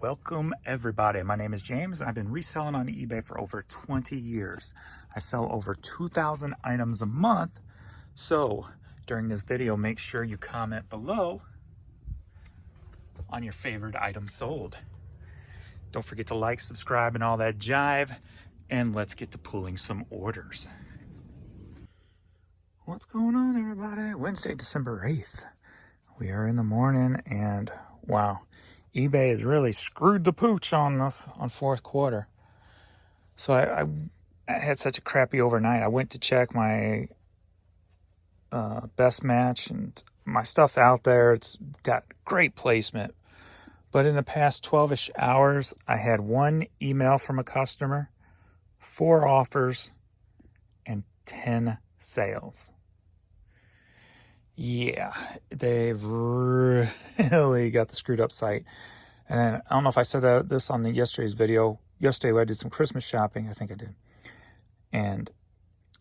Welcome everybody. My name is James and I've been reselling on eBay for over 20 years. I sell over 2,000 items a month. So during this video, make sure you comment below on your favorite item sold. Don't forget to like, subscribe, and all that jive. And let's get to pulling some orders. What's going on, everybody? Wednesday, December 8th. We are in the morning and wow. eBay has really screwed the pooch on us on fourth quarter. So I had such a crappy overnight. I went to check my best match and my stuff's out there. It's got great placement. But in the past 12-ish hours, I had one email from a customer, 4 offers, and 10 sales. Yeah, they've really got the screwed up site. And I don't know if I said this on yesterday's video. Yesterday I did some Christmas shopping. I think I did. And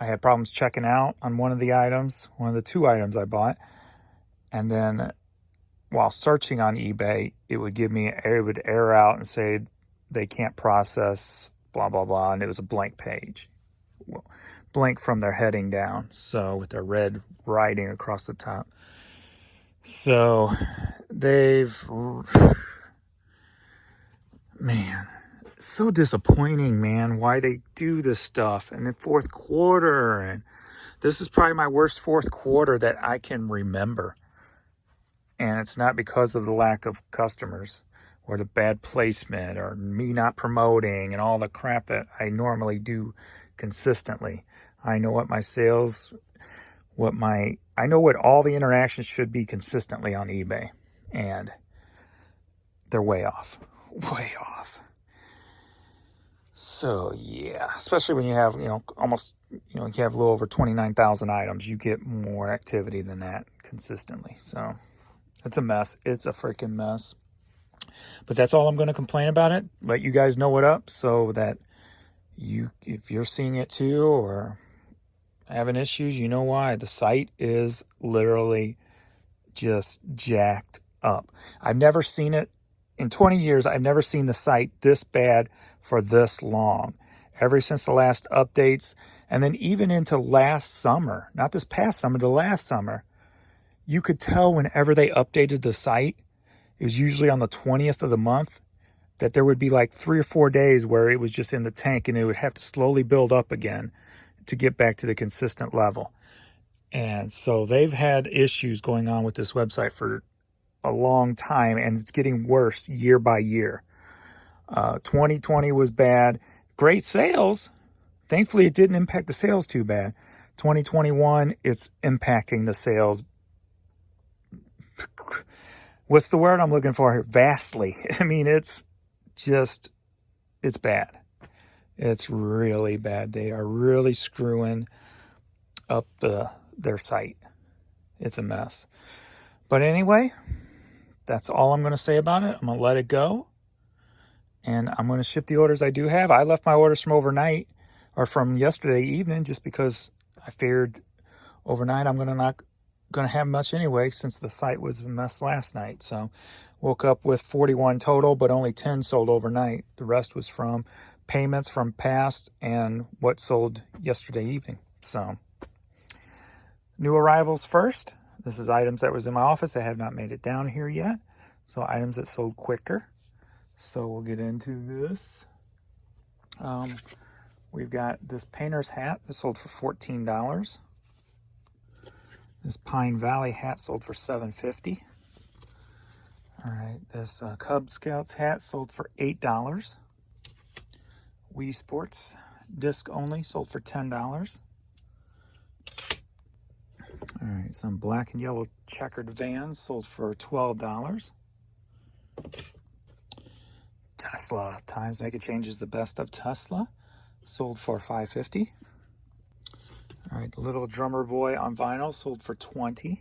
I had problems checking out on one of the items, one of the 2 items I bought. And then while searching on eBay, it would error out and say they can't process blah, blah, blah. And it was a blank page. Well, blank from their heading down, so with their red writing across the top. So man, so disappointing, man, why they do this stuff. And then fourth quarter, and this is probably my worst fourth quarter that I can remember. And it's not because of the lack of customers or the bad placement or me not promoting and all the crap that I normally do consistently. I know what my sales, I know what all the interactions should be consistently on eBay, and they're way off. So yeah, especially when you have, you have a little over 29,000 items, you get more activity than that consistently. So it's a mess. It's a freaking mess. But that's all I'm going to complain about it. Let you guys know what up so that if you're seeing it too or having issues, you know why. The site is literally just jacked up. I've never seen it in 20 years. I've never seen the site this bad for this long. Ever since the last updates, and then even into last summer, not this past summer, the last summer, you could tell whenever they updated the site, it was usually on the 20th of the month, that there would be like 3 or 4 days where it was just in the tank and it would have to slowly build up again to get back to the consistent level. And so they've had issues going on with this website for a long time, and it's getting worse year by year. 2020 was bad. Great sales. Thankfully, it didn't impact the sales too bad. 2021, it's impacting the sales. What's the word I'm looking for here? Vastly. I mean, it's bad. It's really bad. They are really screwing up their site. It's a mess. But anyway, that's all I'm going to say about it. I'm going to let it go. And I'm going to ship the orders I do have. I left my orders from overnight or from yesterday evening just because I figured overnight I'm not going to have much anyway since the site was a mess last night. So woke up with 41 total, but only 10 sold overnight. The rest was from payments from past and what sold yesterday evening. So new arrivals first. This is items that was in my office that have not made it down here yet. So items that sold quicker. So we'll get into this. We've got this painter's hat that sold for $14. This Pine Valley hat sold for $7.50. All right, this Cub Scouts hat sold for $8. Wii Sports disc only sold for $10. All right, some black and yellow checkered Vans sold for $12. Tesla Times Make a Change is the best of Tesla sold for $5.50. All right, the Little Drummer Boy on vinyl sold for $20.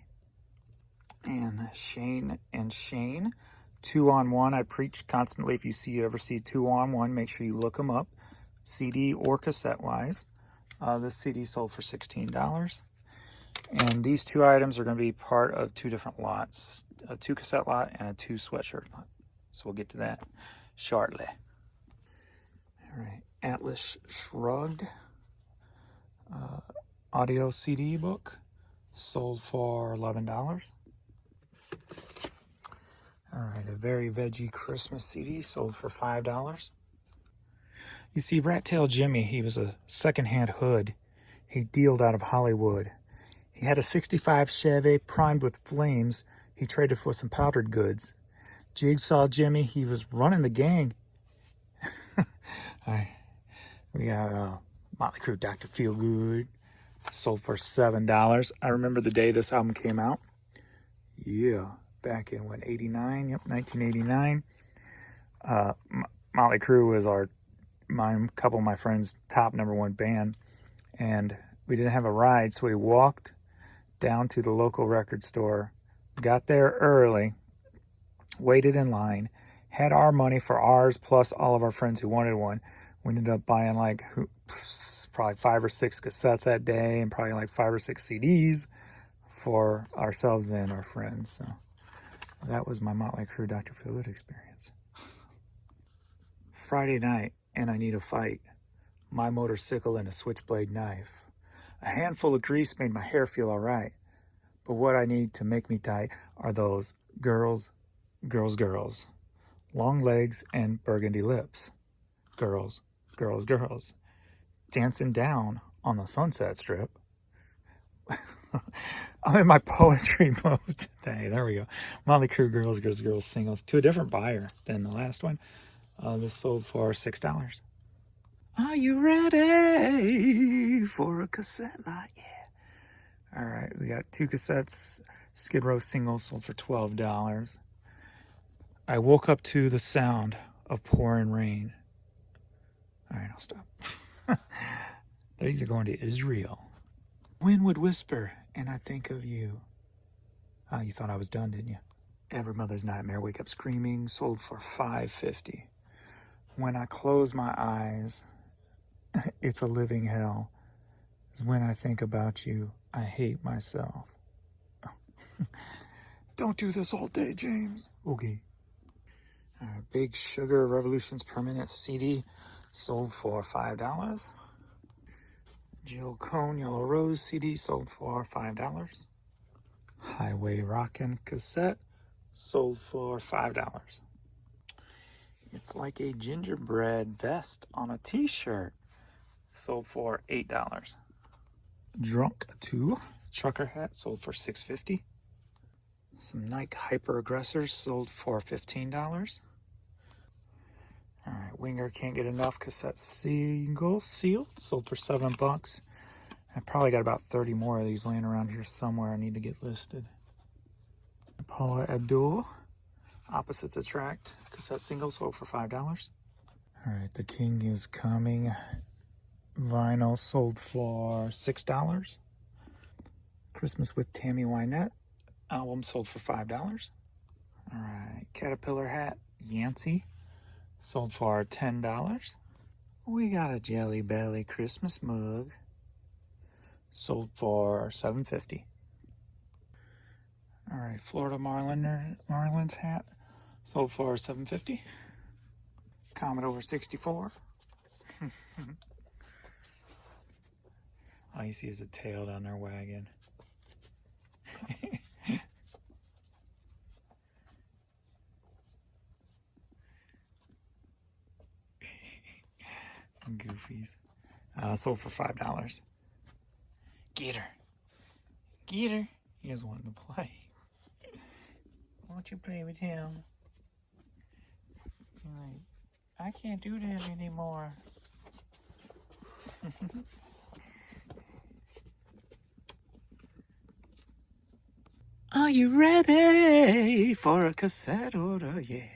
And Shane and Shane 2-on-1. I preach constantly, if you ever see 2-on-1, make sure you look them up, CD or cassette wise. This CD sold for $16. And these 2 items are going to be part of 2 different lots, a 2 cassette lot and a 2 sweatshirt lot. So we'll get to that shortly. All right, Atlas Shrugged audio CD book sold for $11. All right, a Very Veggie Christmas CD sold for $5. You see, Rat Tail Jimmy, he was a secondhand hood. He dealed out of Hollywood. He had a 65 Chevy primed with flames. He traded for some powdered goods. Jigsaw Jimmy, he was running the gang. All right, we got Motley Crue Dr. Feelgood, sold for $7. I remember the day this album came out. Yeah, back in, what, 89? Yep, 1989. Motley Crue was a couple of my friends' top #1 band, and we didn't have a ride, so we walked down to the local record store, got there early, waited in line, had our money for ours plus all of our friends who wanted one. We ended up buying like probably 5 or 6 cassettes that day and probably like 5 or 6 CDs for ourselves and our friends. So that was my Motley Crue Dr. Feelgood experience. Friday night, and I need a fight. My motorcycle and a switchblade knife. A handful of grease made my hair feel all right. But what I need to make me tight are those girls, girls, girls. Long legs and burgundy lips. Girls, girls, girls. Dancing down on the Sunset Strip. I'm in my poetry mode today. There we go. Motley Crue Girls, Girls, Girls singles to a different buyer than the last one. This sold for $6. Are you ready for a cassette lot? Yeah. All right, we got 2 cassettes. Skid Row singles sold for $12. I woke up to the sound of pouring rain. All right, I'll stop. These are going to Israel. Wind would whisper, and I think of you. Oh, you thought I was done, didn't you? Every Mother's Nightmare, Wake Up Screaming, sold for $5.50. When I close my eyes, it's a living hell. Is when I think about you, I hate myself. Don't do this all day, James. Okay. All right, Big Sugar Revolutions Per Minute CD sold for $5. Jill Cone Yellow Rose CD sold for $5. Highway Rockin' cassette sold for $5. It's like a gingerbread vest on a t-shirt sold for $8. Drunk 2 trucker hat sold for $6.50. Some Nike Hyper Aggressors sold for $15. All right, Winger Can't Get Enough cassette single sealed sold for $7. I probably got about 30 more of these laying around here somewhere. I need to get listed. Paula Abdul, Opposites Attract cassette single sold for $5. All right, The King Is Coming vinyl sold for $6. Christmas with Tammy Wynette album sold for $5. All right, Caterpillar hat Yancey sold for $10. We got a Jelly Belly Christmas mug sold for $7.50. All right, Florida Marlins hat sold for $7.50. Commodore 64. All you see is a tail down their wagon. Goofies. Sold for $5. Get her. Get her. He was wanting to play. Why don't you play with him? You're like, I can't do that anymore. Are you ready for a cassette order? Yeah.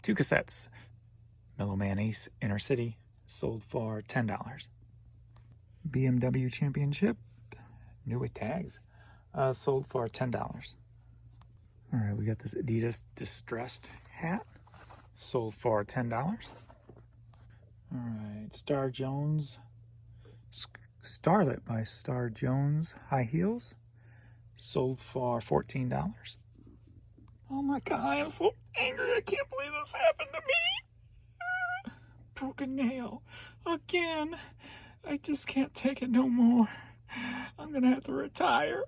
2 cassettes. Mellow Man Ace Inner City sold for $10. BMW Championship, new with tags, sold for $10. All right, we got this Adidas Distressed hat, sold for $10. All right, Star Jones, Starlet by Star Jones high heels, sold for $14. Oh my God, I am so angry. I can't believe this happened to me. Broken nail. Again. I just can't take it no more. I'm gonna have to retire.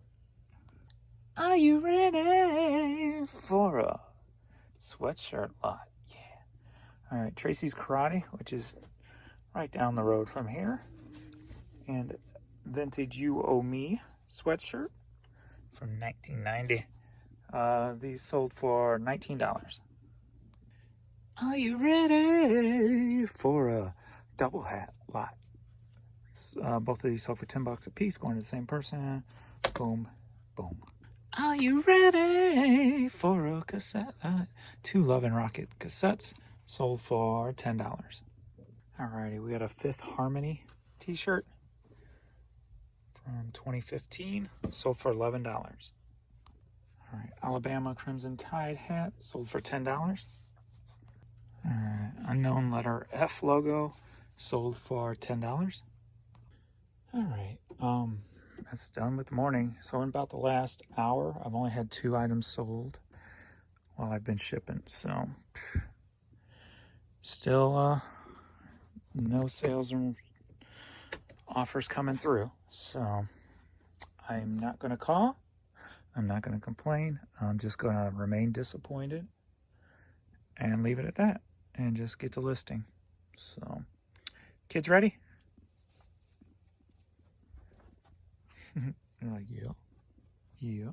Are you ready for a sweatshirt lot? Yeah. All right, Tracy's Karate, which is right down the road from here. And vintage You Owe Me sweatshirt from 1990. These sold for $19. Are you ready for a double hat lot? Both of these sold for $10 a piece, going to the same person. Boom, boom. Are you ready for a cassette lot? 2 Love and Rocket cassettes sold for $10. Alrighty, we got a Fifth Harmony t-shirt from 2015, sold for $11. Alright, Alabama Crimson Tide hat, sold for $10. Alright, Unknown Letter F logo, sold for $10. Alright, that's done with the morning. So in about the last hour, I've only had 2 items sold while I've been shipping. So still no sales or offers coming through. So I'm not going to call. I'm not going to complain. I'm just going to remain disappointed and leave it at that and just get the listing. So, kids ready? You're like, yeah.